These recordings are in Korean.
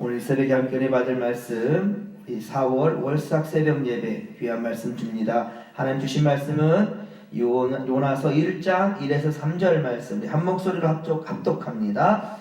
오늘 새벽에 함께 은혜 받을 말씀, 이 4월 월삭 새벽 예배 귀한 말씀 줍니다. 하나님 주신 말씀은 요나서 1장 1에서 3절 말씀, 한 목소리로 합독합니다.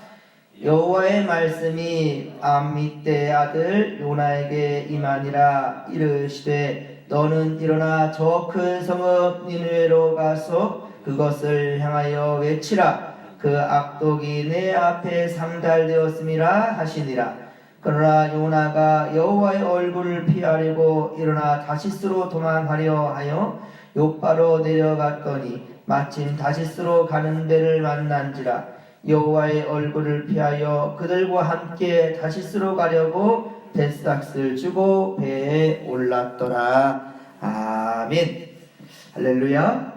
여호와의 말씀이 암미떼의 아들 요나에게 임하니라. 이르시되 너는 일어나 저 큰 성읍 니느웨로 가서 그것을 향하여 외치라. 그 악독이 내 앞에 상달되었음이라 하시니라. 그러나 요나가 여호와의 얼굴을 피하려고 일어나 다시스로 도망하려 하여 요파로 내려갔더니 마침 다시스로 가는 데를 만난지라. 여호와의 얼굴을 피하여 그들과 함께 다시스로 가려고 뱃삭을 주고 배에 올랐더라. 아멘. 할렐루야.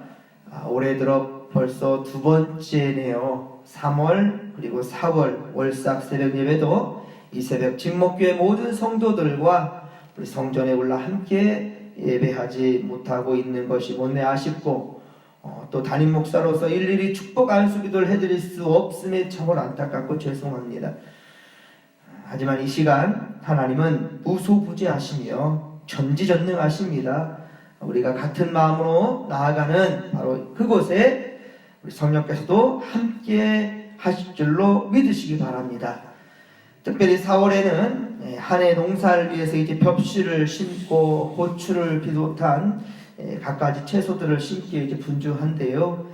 올해 들어 벌써 두 번째네요. 3월 그리고 4월 월삭 새벽 예배도 이 새벽 진목교회 모든 성도들과 우리 성전에 올라 함께 예배하지 못하고 있는 것이 못내 아쉽고 또 담임 목사로서 일일이 축복 안수기도를 해드릴 수 없음에 참으로 안타깝고 죄송합니다. 하지만 이 시간 하나님은 무소부재하시며 전지전능하십니다. 우리가 같은 마음으로 나아가는 바로 그곳에 우리 성령께서도 함께 하실 줄로 믿으시기 바랍니다. 특별히 4월에는 한 해 농사를 위해서 이제 벽시를 심고 고추를 비롯한 갖가지 채소들을 심기에 이제 분주한데요.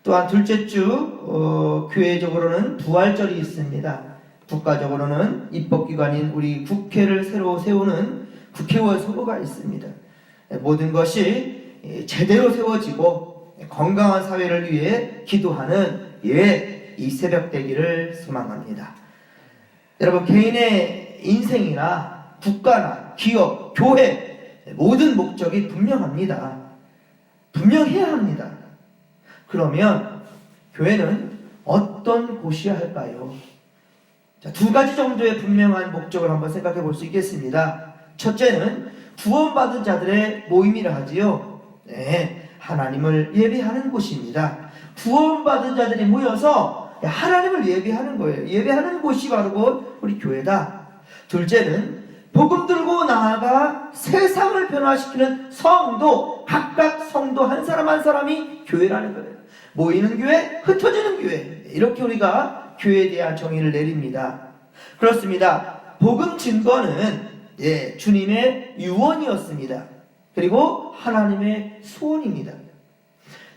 또한 둘째 주 교회적으로는 부활절이 있습니다. 국가적으로는 입법기관인 우리 국회를 새로 세우는 국회의원 선거가 있습니다. 모든 것이 제대로 세워지고 건강한 사회를 위해 기도하는 이 새벽 되기를 소망합니다. 여러분, 개인의 인생이나 국가나 기업, 교회 모든 목적이 분명합니다. 분명해야 합니다. 그러면 교회는 어떤 곳이어야 할까요? 자, 두 가지 정도의 분명한 목적을 한번 생각해 볼 수 있겠습니다. 첫째는 구원받은 자들의 모임이라 하지요. 네, 하나님을 예배하는 곳입니다. 구원받은 자들이 모여서 하나님을 예배하는 거예요. 예배하는 곳이 바로 우리 교회다. 둘째는 복음 들고 나아가 세상을 변화시키는 성도, 각각 성도 한 사람 한 사람이 교회라는 거예요. 모이는 교회, 흩어지는 교회, 이렇게 우리가 교회에 대한 정의를 내립니다. 그렇습니다. 복음 증거는 주님의 유언이었습니다. 그리고 하나님의 소원입니다.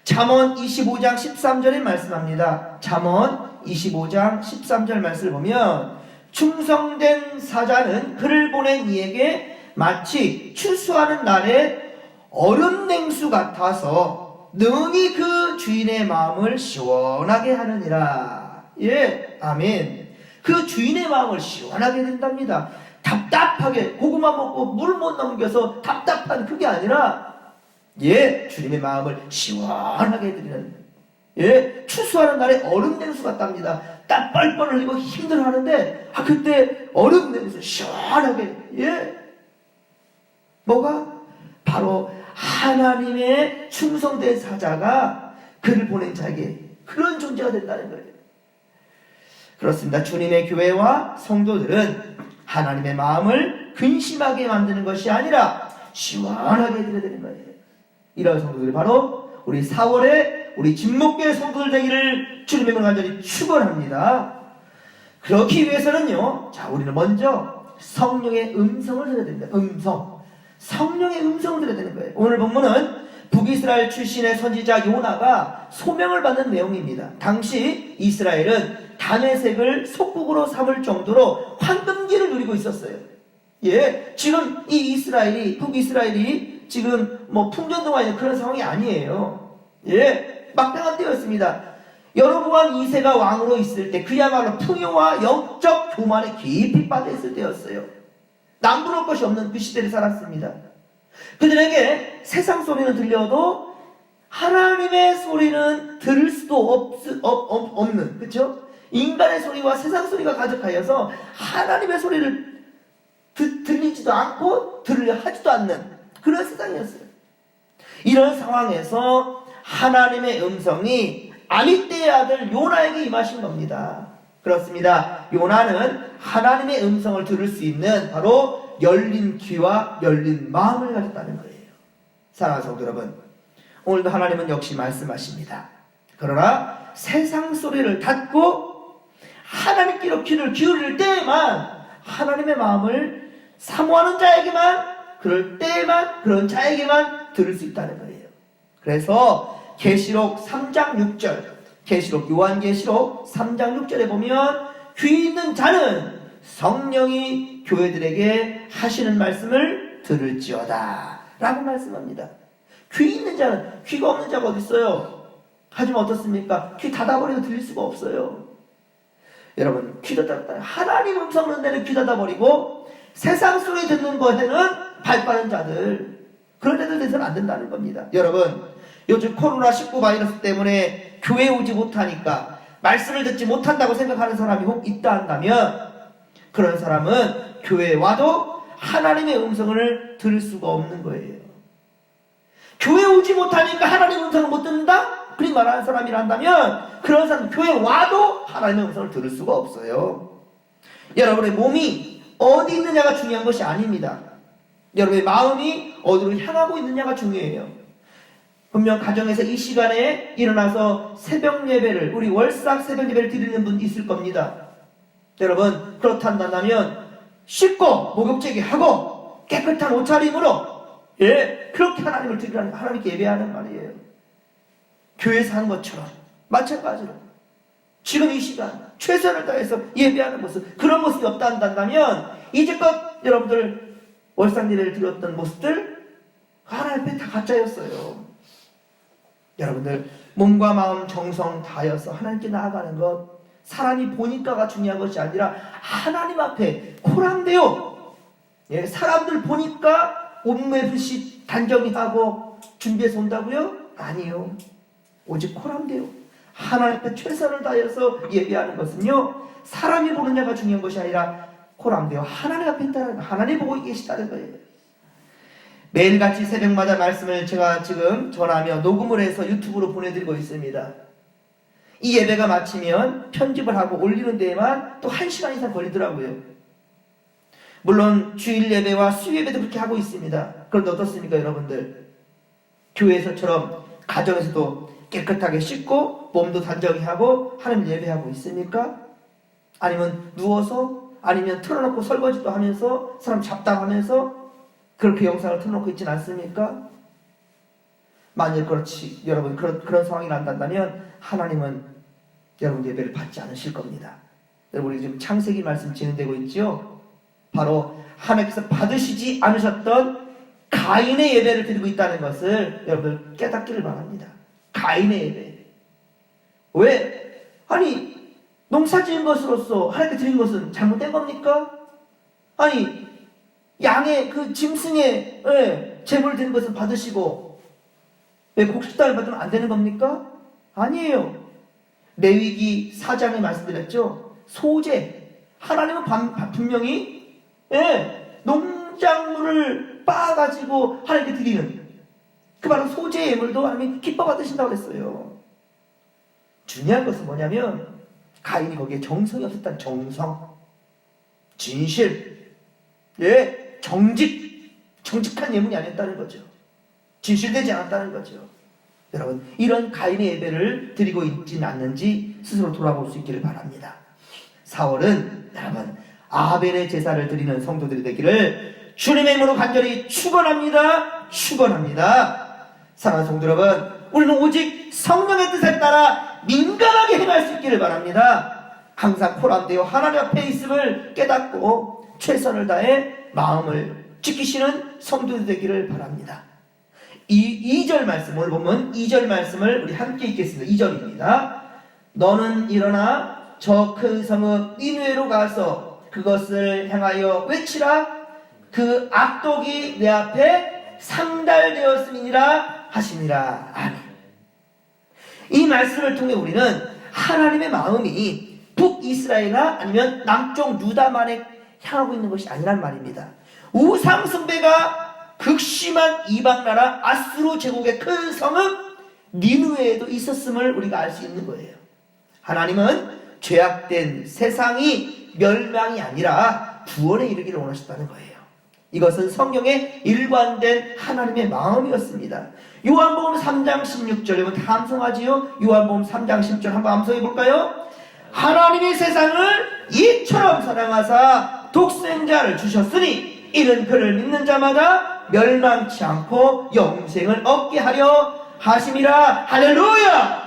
잠언 25장 13절에 말씀합니다. 잠언 25장 13절 말씀을 보면 충성된 사자는 그를 보낸 이에게 마치 추수하는 날에 얼음 냉수 같아서 능히 그 주인의 마음을 시원하게 하느니라. 아멘. 그 주인의 마음을 시원하게 된답니다. 답답하게 고구마 먹고 물 못 넘겨서 답답한 그게 아니라 주님의 마음을 시원하게 해드리는 추수하는 날에 얼음 냉수 같답니다. 땀 뻘뻘 흘리고 힘들어하는데 그때 얼음 냉수 시원하게 뭐가? 바로 하나님의 충성된 사자가 그를 보낸 자에게 그런 존재가 된다는 거예요. 그렇습니다. 주님의 교회와 성도들은 하나님의 마음을 근심하게 만드는 것이 아니라 시원하게 해드려야 되는 거예요. 이런 성도들이 바로 우리 4월에 우리 진목교회 성도들 되기를 주님의 이름으로 간절히 축원합니다. 그렇기 위해서는요, 우리는 먼저 성령의 음성을 들어야 됩니다. 성령의 음성을 들어야 되는 거예요. 오늘 본문은 북이스라엘 출신의 선지자 요나가 소명을 받는 내용입니다. 당시 이스라엘은 다메섹을 속국으로 삼을 정도로 황금기를 누리고 있었어요. 지금 이 북이스라엘이 지금 풍전등화 있는 그런 상황이 아니에요. 막강한 때였습니다. 여로보암 2세가 왕으로 있을 때 그야말로 풍요와 영적 교만에 깊이 빠져 있을 때였어요. 남부러울 것이 없는 그 시대를 살았습니다. 그들에게 세상 소리는 들려도 하나님의 소리는 들을 수도 없는, 그렇죠? 인간의 소리와 세상 소리가 가득하여서 하나님의 소리를 들리지도 않고 들으려 하지도 않는 그런 세상이었어요. 이런 상황에서 하나님의 음성이 아미떼의 아들 요나에게 임하신 겁니다. 그렇습니다. 요나는 하나님의 음성을 들을 수 있는 바로 열린 귀와 열린 마음을 가졌다는 거예요. 사랑하는 성도 여러분, 오늘도 하나님은 역시 말씀하십니다. 그러나 세상 소리를 닫고 하나님께로 귀를 기울일 때에만 하나님의 마음을 사모하는 자에게만, 그럴 때에만, 그런 자에게만 들을 수 있다는 거예요. 그래서 계시록 3장 6절, 요한계시록 3장 6절에 보면 귀 있는 자는 성령이 교회들에게 하시는 말씀을 들을지어다 라고 말씀합니다. 귀 있는 자는, 귀가 없는 자가 어디 있어요? 하지만 어떻습니까? 귀 닫아버리고 들릴 수가 없어요. 여러분, 귀 닫았다. 하나님 음성 듣는 데는 귀 닫아버리고 세상 소리 듣는 것에는 발빠른 자들, 그런 자들 돼서는 안 된다는 겁니다. 여러분, 요즘 코로나19 바이러스 때문에 교회에 오지 못하니까 말씀을 듣지 못한다고 생각하는 사람이 혹 있다 한다면, 그런 사람은 교회에 와도 하나님의 음성을 들을 수가 없는 거예요. 교회에 오지 못하니까 하나님의 음성을 못 듣는다? 그리 말하는 사람이란다면 그런 사람은 교회에 와도 하나님의 음성을 들을 수가 없어요. 여러분의 몸이 어디 있느냐가 중요한 것이 아닙니다. 여러분의 마음이 어디로 향하고 있느냐가 중요해요. 분명 가정에서 이 시간에 일어나서 새벽 예배를, 우리 월삭 새벽 예배를 드리는 분 있을 겁니다. 여러분, 그렇단다면 씻고 목욕제기 하고 깨끗한 옷차림으로 그렇게 하나님을 드리라는, 하나님께 예배하는 말이에요. 교회에서 하는 것처럼 마찬가지로 지금 이 시간 최선을 다해서 예배하는 모습, 그런 모습이 없다 한다면 이제껏 여러분들 월삭 예배를 드렸던 모습들 하나님 앞에 다 가짜였어요. 여러분들 몸과 마음 정성 다해서 하나님께 나아가는 것, 사람이 보니까가 중요한 것이 아니라 하나님 앞에 코람데요. 사람들 보니까 옷매듯이 단정히 하고 준비해서 온다고요? 아니요. 오직 코람데요. 하나님 앞에 최선을 다해서 예배하는 것은요, 사람이 보는 자가 중요한 것이 아니라 코람데요. 하나님 앞에 있다는, 하나님 보고 계시다는 거예요. 매일같이 새벽마다 말씀을 제가 지금 전하며 녹음을 해서 유튜브로 보내드리고 있습니다. 이 예배가 마치면 편집을 하고 올리는 데에만 또 1시간 이상 걸리더라고요. 물론 주일 예배와 수요 예배도 그렇게 하고 있습니다. 그런데 어떻습니까, 여러분들? 교회에서처럼 가정에서도 깨끗하게 씻고 몸도 단정히 하고 하나님 예배하고 있습니까? 아니면 누워서, 아니면 틀어놓고 설거지도 하면서 사람 잡담하면서 그렇게 영상을 틀어놓고 있지는 않습니까? 만일 그렇지, 여러분, 그런 상황이 난다면 하나님은 여러분 예배를 받지 않으실 겁니다. 여러분, 우리 지금 창세기 말씀 진행되고 있죠? 바로 하나님께서 받으시지 않으셨던 가인의 예배를 드리고 있다는 것을 여러분들 깨닫기를 바랍니다. 가인의 예배. 왜? 아니, 농사 지은 것으로서 하나님께 드린 것은 잘못된 겁니까? 아니, 양의 그 짐승의 제물을 드린 것을 받으시고 왜 곡식단을 받으면 안 되는 겁니까? 아니에요. 레위기 4장에 말씀드렸죠. 소재. 하나님은 분명히 농작물을 빻아가지고 하나님께 드리는 그 바로 소재 예물도 하나님이 기뻐 받으신다고 했어요. 중요한 것은 뭐냐면 가인이 거기에 정성이 없었다는, 정성, 진실, 정직한 예물이 아니었다는 거죠. 진실되지 않았다는 거죠. 여러분, 이런 가인의 예배를 드리고 있지는 않는지 스스로 돌아볼 수 있기를 바랍니다. 4월은 여러분 아벨의 제사를 드리는 성도들이 되기를 주님의 이름으로 간절히 축원합니다. 사랑하는 성도 여러분, 우리는 오직 성령의 뜻에 따라 민감하게 행할 수 있기를 바랍니다. 항상 코람데요 하나님 앞에 있음을 깨닫고 최선을 다해 마음을 지키시는 성도들이 되기를 바랍니다. 2절 말씀, 오늘 보면 2절 말씀을 우리 함께 읽겠습니다. 2절입니다. 너는 일어나 저 큰 성읍 니느웨로 가서 그것을 향하여 외치라. 그 악독이 내 앞에 상달되었음이니라 하시니라. 아멘. 이 말씀을 통해 우리는 하나님의 마음이 북이스라엘이나 아니면 남쪽 유다만에 향하고 있는 것이 아니란 말입니다. 우상 숭배가 극심한 이방나라 아수르 제국의 큰 성읍 니느웨에도 있었음을 우리가 알 수 있는 거예요. 하나님은 죄악된 세상이 멸망이 아니라 구원에 이르기를 원하셨다는 거예요. 이것은 성경에 일관된 하나님의 마음이었습니다. 요한복음 3장 16절, 여러분 다 암송하지요? 요한복음 3장 10절 한번 암송해 볼까요? 하나님이 세상을 이처럼 사랑하사 독생자를 주셨으니 이는 그를 믿는 자마다 멸망치 않고 영생을 얻게 하려 하심이라. 할렐루야!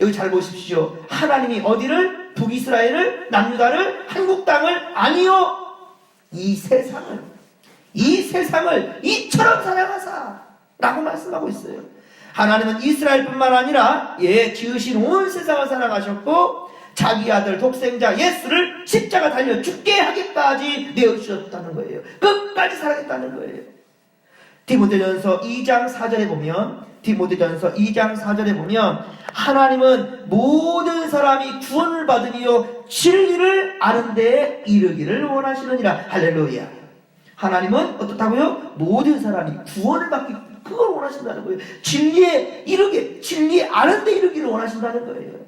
여기 잘 보십시오. 하나님이 어디를? 북이스라엘을, 남유다를, 한국 땅을 아니요, 이 세상을 이처럼 사랑하사 라고 말씀하고 있어요. 하나님은 이스라엘뿐만 아니라 지으신 온 세상을 사랑하셨고 자기 아들 독생자 예수를 십자가 달려 죽게 하기까지 내어주셨다는 거예요. 끝까지 사랑했다는 거예요. 디모데전서 2장 4절에 보면 하나님은 모든 사람이 구원을 받으며 진리를 아는 데에 이르기를 원하시느니라. 할렐루야. 하나님은 어떻다고요? 모든 사람이 구원을 받기, 그걸 원하신다는 거예요. 진리에 아는 데 이르기를 원하신다는 거예요.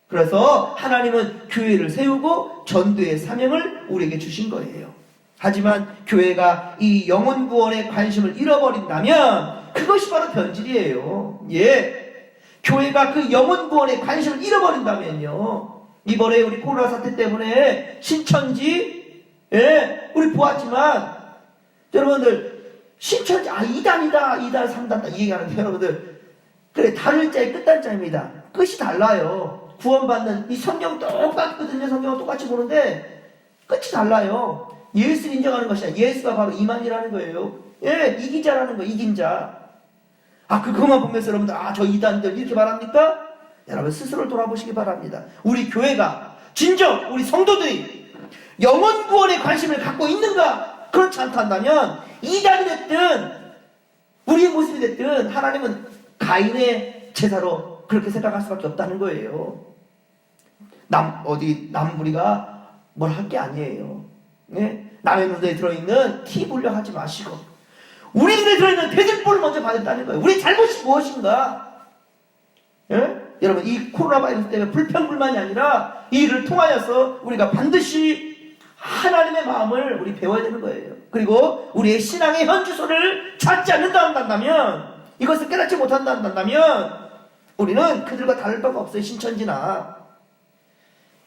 그래서 하나님은 교회를 세우고 전도의 사명을 우리에게 주신 거예요. 하지만 교회가 이 영혼 구원에 관심을 잃어버린다면 그것이 바로 변질이에요. 교회가 그 영혼 구원에 관심을 잃어버린다면요, 이번에 우리 코로나 사태 때문에 신천지 우리 보았지만 여러분들 신천지 2단이다 2단 3단 이 얘기하는데 여러분들 그래 달일자의 끝단자입니다. 끝이 달라요. 구원받는 이 성경 똑같거든요. 성경은 똑같이 보는데 끝이 달라요. 예수를 인정하는 것이 아니라 예수가 바로 이만이라는 거예요. 이긴 자라는 거예요. 이긴 자. 그것만 보면서 여러분들 저 이단들 이렇게 말합니까? 여러분 스스로를 돌아보시기 바랍니다. 우리 교회가 진정 우리 성도들이 영혼 구원에 관심을 갖고 있는가? 그렇지 않다면 이단이 됐든 우리의 모습이 됐든 하나님은 가인의 제사로 그렇게 생각할 수밖에 없다는 거예요. 우리가 뭘 할 게 아니에요. 남의 눈에 들어있는 티 분량하지 마시고 우리 눈에 들어있는 대들보를 먼저 받았다는 거예요. 우리 잘못이 무엇인가? 여러분 이 코로나 바이러스 때문에 불평불만이 아니라 이 일을 통하여서 우리가 반드시 하나님의 마음을 우리 배워야 되는 거예요. 그리고 우리의 신앙의 현주소를 찾지 않는다 한다면, 이것을 깨닫지 못한다 한다면 우리는 그들과 다를 바가 없어요. 신천지나.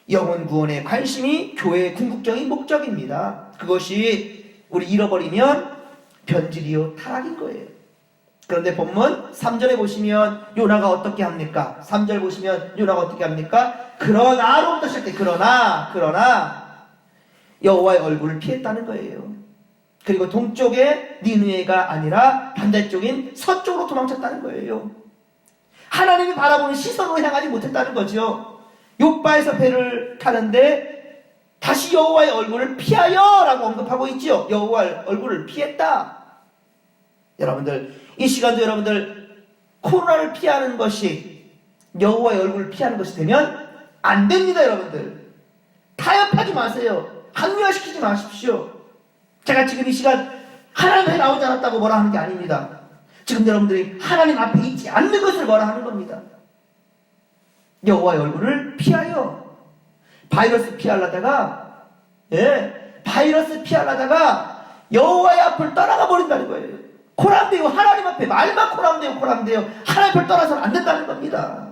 영혼 구원의 관심이 교회의 궁극적인 목적입니다. 그것이 우리 잃어버리면 변질이요 타락인 거예요. 그런데 본문 3절에 보시면 요나가 어떻게 합니까? 3절 보시면 요나가 어떻게 합니까? 그러나로부터 시작돼. 그러나 여호와의 얼굴을 피했다는 거예요. 그리고 동쪽의 니느웨가 아니라 반대쪽인 서쪽으로 도망쳤다는 거예요. 하나님이 바라보는 시선으로 향하지 못했다는 거죠. 욥바에서 배를 타는데 다시 여호와의 얼굴을 피하여 라고 언급하고 있죠. 여호와의 얼굴을 피했다. 여러분들 이 시간도 여러분들 코로나를 피하는 것이 여호와의 얼굴을 피하는 것이 되면 안 됩니다. 여러분들 타협하지 마세요. 합리화시키지 마십시오. 제가 지금 이 시간 하나님 앞에 나오지 않았다고 뭐라 하는 게 아닙니다. 지금 여러분들이 하나님 앞에 있지 않는 것을 뭐라 하는 겁니다. 여호와의 얼굴을 피하여 바이러스 피하려다가 여호와의 앞을 떠나가 버린다는 거예요. 코람데요. 하나님 앞에 말만 코람데요. 하나님 앞을 떠나서는 안 된다는 겁니다.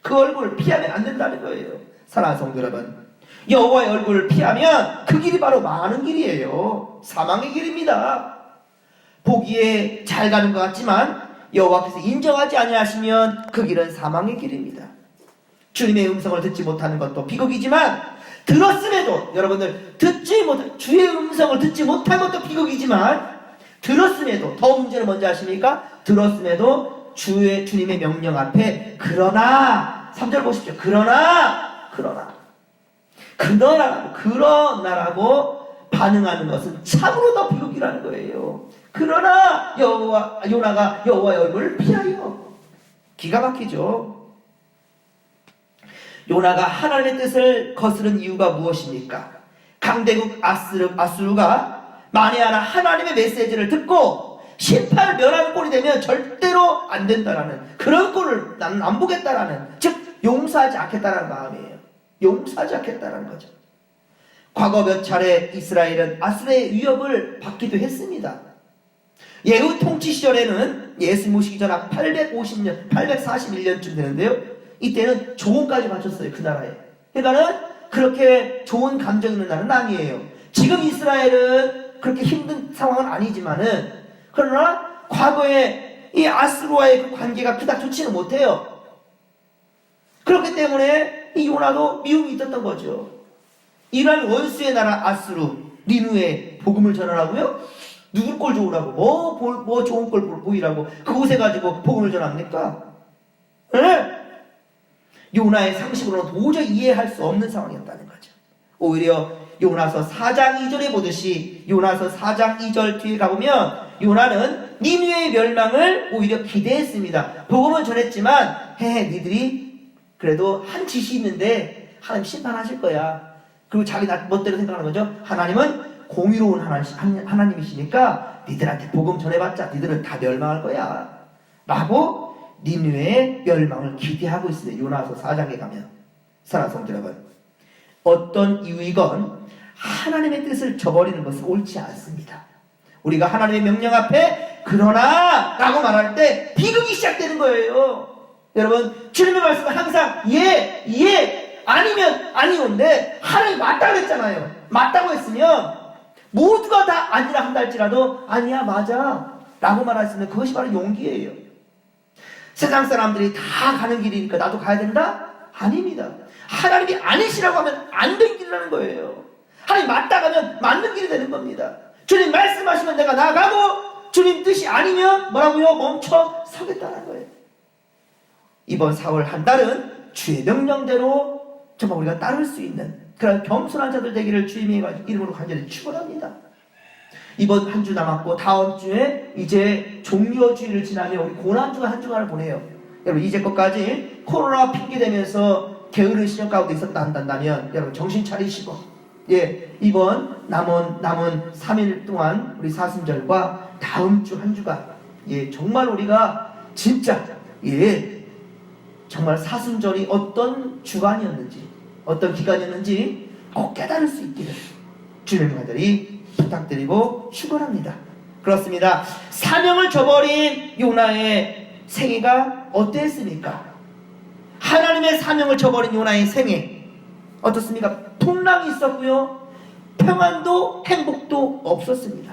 그 얼굴을 피하면 안 된다는 거예요. 사랑하는 성도 여러분, 여호와의 얼굴을 피하면 그 길이 바로 망하는 길이에요. 사망의 길입니다. 보기에 잘 가는 것 같지만 여호와께서 인정하지 아니하시면 그 길은 사망의 길입니다. 주님의 음성을 듣지 못하는 것도 비극이지만 들었음에도 여러분들 주의 음성을 듣지 못한 것도 비극이지만 들었음에도 더 문제는 뭔지 아십니까? 들었음에도 주님의 명령 앞에 그러나 3절 보십시오. 그러나라고 반응하는 것은 참으로 더 비극이라는 거예요. 그러나 요나가 여호와의 얼굴을 피하여. 기가 막히죠. 요나가 하나님의 뜻을 거스른 이유가 무엇입니까? 강대국 아수르가 만에 하나 하나님의 메시지를 듣고 심판을 면하는 꼴이 되면 절대로 안 된다라는 그런 꼴을 나는 안 보겠다라는, 즉 용서하지 않겠다라는 마음이에요. 용서하지 않겠다는 거죠. 과거 몇 차례 이스라엘은 아수르의 위협을 받기도 했습니다. 예후 통치 시절에는 예수 모시기 전 850년, 841년쯤 되는데요. 이때는 조공까지 바쳤어요. 그 나라에. 그러니까는 그렇게 좋은 감정 있는 나라는 아니에요. 지금 이스라엘은 그렇게 힘든 상황은 아니지만은, 그러나 과거에 이 아수르와의 그 관계가 그닥 좋지는 못해요. 그렇기 때문에 이 요나도 미움이 있었던 거죠. 이런 원수의 나라 아수르, 니누에 복음을 전하라고요? 누굴 꼴 좋으라고? 뭐 좋은 꼴 보이라고? 그곳에 가지고 복음을 전합니까? 네? 요나의 상식으로는 도저히 이해할 수 없는 상황이었다는 거죠. 오히려 요나서 4장 2절에 보듯이 요나서 4장 2절 뒤에 가보면 요나는 니느웨의 멸망을 오히려 기대했습니다. 복음은 전했지만 니들이 그래도 한 짓이 있는데 하나님 심판하실 거야. 그리고 자기 멋대로 생각하는 거죠. 하나님은 공의로운 하나님이시니까 니들한테 복음 전해봤자 니들은 다 멸망할 거야 라고 니느웨의 멸망을 기대하고 있습니다. 요나서 4장에 가면. 사랑하는 성도 여러분, 어떤 이유이건 하나님의 뜻을 저버리는 것은 옳지 않습니다. 우리가 하나님의 명령 앞에 그러나 라고 말할 때 비극이 시작되는 거예요. 여러분, 주님의 말씀은 항상 예 아니면 아니온데 하나님이 맞다고 했잖아요. 맞다고 했으면 모두가 다 아니라 한다 할지라도 아니야 맞아 라고 말할 수 있는 그것이 바로 용기예요. 세상 사람들이 다 가는 길이니까 나도 가야 된다? 아닙니다. 하나님이 아니시라고 하면 안 된 길이라는 거예요. 하나님 맞다고 하면 맞는 길이 되는 겁니다. 주님 말씀하시면 내가 나가고 주님 뜻이 아니면 뭐라고요? 멈춰 서겠다는 거예요. 이번 4월 한 달은 주의 명령대로 정말 우리가 따를 수 있는 그런 겸손한 자들 되기를 주님의 이름으로 간절히 축원합니다. 이번 한 주 남았고 다음 주에 이제 종료주의를 지나면 우리 고난주가 한 주간을 보내요. 여러분 이제껏까지 코로나 핑계대면서 게으른 시절 가운데 있었다 한다면 여러분 정신 차리시고 이번 남은 3일 동안 우리 사순절과 다음 주 한 주간 정말 우리가 진짜 정말 사순절이 어떤 주간이었는지 어떤 기간이었는지 꼭 깨달을 수 있기를 주님의 아들이 부탁드리고 축원합니다. 그렇습니다. 사명을 저버린 요나의 생애가 어땠습니까? 하나님의 사명을 저버린 요나의 생애 어떻습니까? 풍랑이 있었고요, 평안도 행복도 없었습니다.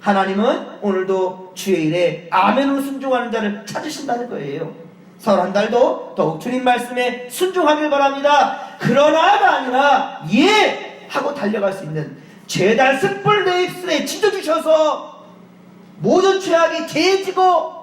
하나님은 오늘도 주의 일에 아멘으로 순종하는 자를 찾으신다는 거예요. 설 한 달도 더욱 주님 말씀에 순종하길 바랍니다. 그러나가 아니라 하고 달려갈 수 있는 죄달 숯불 내 입술에 찢어주셔서 모든 죄악이 제해지고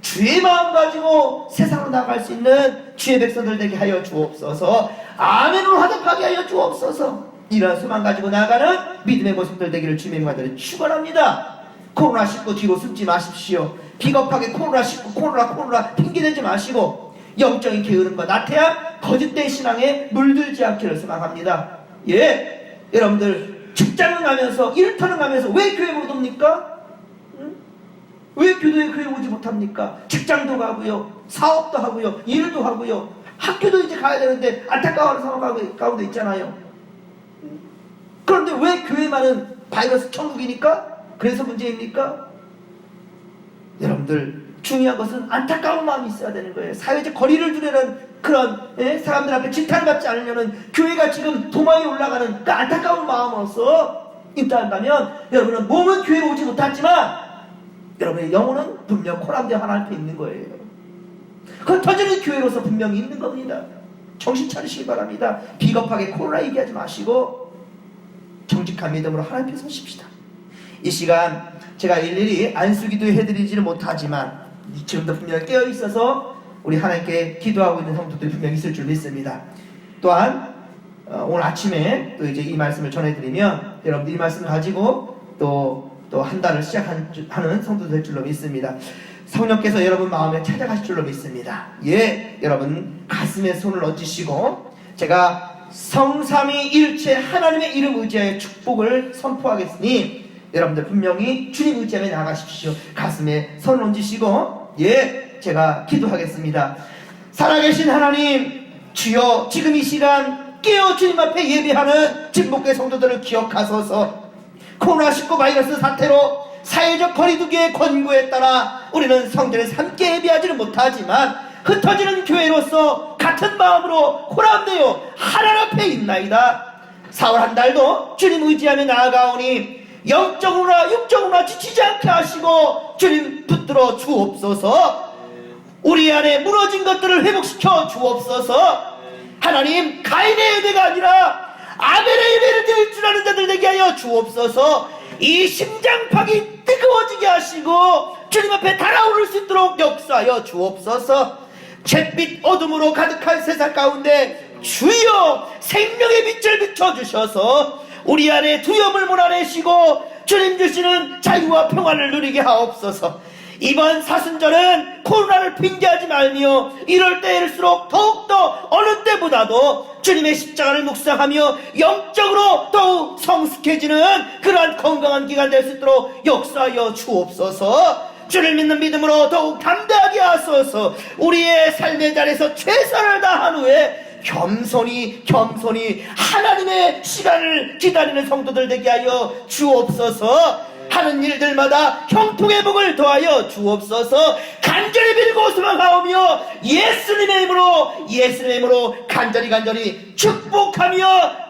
주의 마음 가지고 세상으로 나갈 수 있는 주의 백성들 되게 하여 주옵소서. 아멘으로 화답하게 하여 주옵소서. 이런 소망 가지고 나아가는 믿음의 모습들 되기를 주님의 이름으로 축원합니다. 코로나19 뒤로 숨지 마십시오. 비겁하게 코로나19 코로나 핑계대지 마시고 영적인 게으름과 나태함 거짓된 신앙에 물들지 않기를 소망합니다. 여러분들 직장을 가면서 일터를 가면서 왜 교회 못 옵니까? 왜 교도에 교회 오지 못합니까? 직장도 가고요, 사업도 하고요, 일도 하고요, 학교도 이제 가야 되는데 안타까워하는 상황 가운데 있잖아요. 그런데 왜 교회만은 바이러스 천국이니까? 그래서 문제입니까? 여러분들 중요한 것은 안타까운 마음이 있어야 되는 거예요. 사회적 거리를 두려는 그런 사람들 앞에 질타받지 않으려는 교회가 지금 도마에 올라가는 그 안타까운 마음으로서 입다한다면 여러분은 몸은 교회에 오지 못했지만 여러분의 영혼은 분명 코람대 하나님 앞에 있는 거예요. 그 터지는 교회로서 분명히 있는 겁니다. 정신 차리시기 바랍니다. 비겁하게 코로나 얘기하지 마시고 정직한 믿음으로 하나님 앞에 서십시다. 이 시간 제가 일일이 안수기도 해드리지는 못하지만 지금도 분명히 깨어있어서 우리 하나님께 기도하고 있는 성도들이 분명히 있을 줄 믿습니다. 또한 오늘 아침에 또 이제 이 말씀을 전해드리면 여러분들 이 말씀을 가지고 또 한 달을 시작하는 성도들 될 줄로 믿습니다. 성령께서 여러분 마음에 찾아가실 줄로 믿습니다. 여러분 가슴에 손을 얹으시고 제가 성삼위일체 하나님의 이름 의지하여 축복을 선포하겠으니 여러분들 분명히 주님 의지하며 나가십시오. 가슴에 손을 얹으시고 제가 기도하겠습니다. 살아계신 하나님, 주여 지금 이 시간 깨어 주님 앞에 예배하는 진목교회 성도들을 기억하소서. 코로나19 바이러스 사태로 사회적 거리두기의 권고에 따라 우리는 성전에서 함께 예배하지는 못하지만 흩어지는 교회로서 같은 마음으로 혼합되어 하나님 앞에 있나이다. 4월 한 달도 주님 의지하며 나아가오니 영적으로나 육적으로나 지치지 않게 하시고 주님 붙들어 주옵소서. 우리 안에 무너진 것들을 회복시켜 주옵소서. 하나님, 가인의 예배가 아니라 아벨의 예배를 드릴 줄 아는 자들 되게 하여 주옵소서. 이 심장팍이 뜨거워지게 하시고 주님 앞에 달아오를 수 있도록 역사하여 주옵소서. 잿빛 어둠으로 가득한 세상 가운데 주여 생명의 빛을 비춰주셔서 우리 안에 두려움을 몰아내시고 주님 주시는 자유와 평안을 누리게 하옵소서. 이번 사순절은 코로나를 핑계하지 말며 이럴 때일수록 더욱더 어느 때보다도 주님의 십자가를 묵상하며 영적으로 더욱 성숙해지는 그러한 건강한 기간 될 수 있도록 역사하여 주옵소서. 주를 믿는 믿음으로 더욱 담대하게 하소서. 우리의 삶의 자리에서 최선을 다한 후에 겸손히 하나님의 시간을 기다리는 성도들 되게 하여 주옵소서. 하는 일들마다 형통의 복을 더하여 주옵소서. 간절히 빌고 소망하오며 예수님의 힘으로 간절히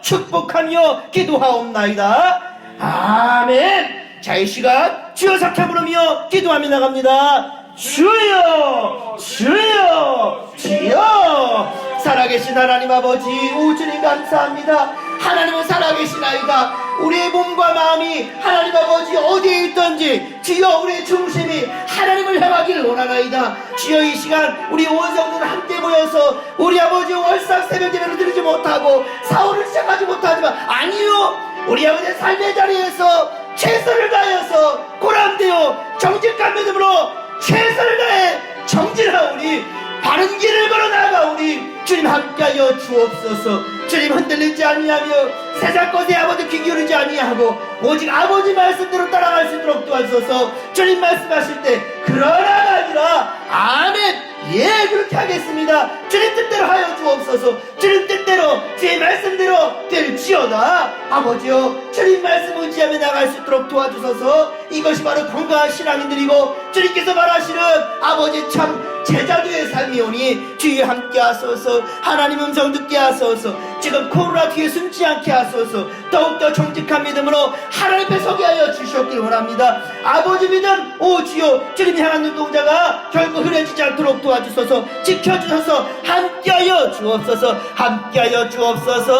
축복하며 기도하옵나이다. 아멘. 자, 이 시간 주여 사켜 부르며 기도하며 나갑니다. 주여 주여 주여. 살아계신 하나님 아버지, 오 주님 감사합니다. 하나님은 살아계시나이다. 우리의 몸과 마음이 하나님 아버지 어디에 있든지 주여 우리의 중심이 하나님을 향하기를 원하나이다. 주여 이 시간 우리 온 성도들 함께 모여서 우리 아버지 월삭 새벽 예배를 드리지 못하고 사월을 시작하지 못하지만 아니요, 우리 아버지의 삶의 자리에서 최선을 다하여서 고람되어 정직한 믿음으로 최선을 다해 정진하오니 바른 길을 걸어 나아가오니 주님 함께하여 주옵소서. 주님 흔들리지 아니하며 세상 것에 아버지 귀 기울이지 아니하고 오직 아버지 말씀대로 따라갈 수 있도록 도와주소서. 주님 말씀하실 때 그러나가 아니라 아멘, 예, 그렇게 하겠습니다. 주님 뜻대로 하여 주옵소서. 주님 뜻대로 주의 말씀대로 될지어다. 아버지여, 주님 말씀 의지하며 나갈 수 있도록 도와주소서. 이것이 바로 건강한 신앙인들이고 주님께서 말하시는 아버지 참 제자도의 삶이오니 주여 함께 하소서. 하나님 음성 듣게 하소서. 지금 코로나 뒤에 숨지 않게 하소서. 더욱더 정직한 믿음으로 하나님 앞에 서게 하여 주시옵길 원합니다. 아버지 믿음, 오 주여, 주님 향한 눈동자가 결코 흐려지지 않도록 도와주소서. 지켜주소서. 함께하여 주옵소서. 함께하여 주옵소서.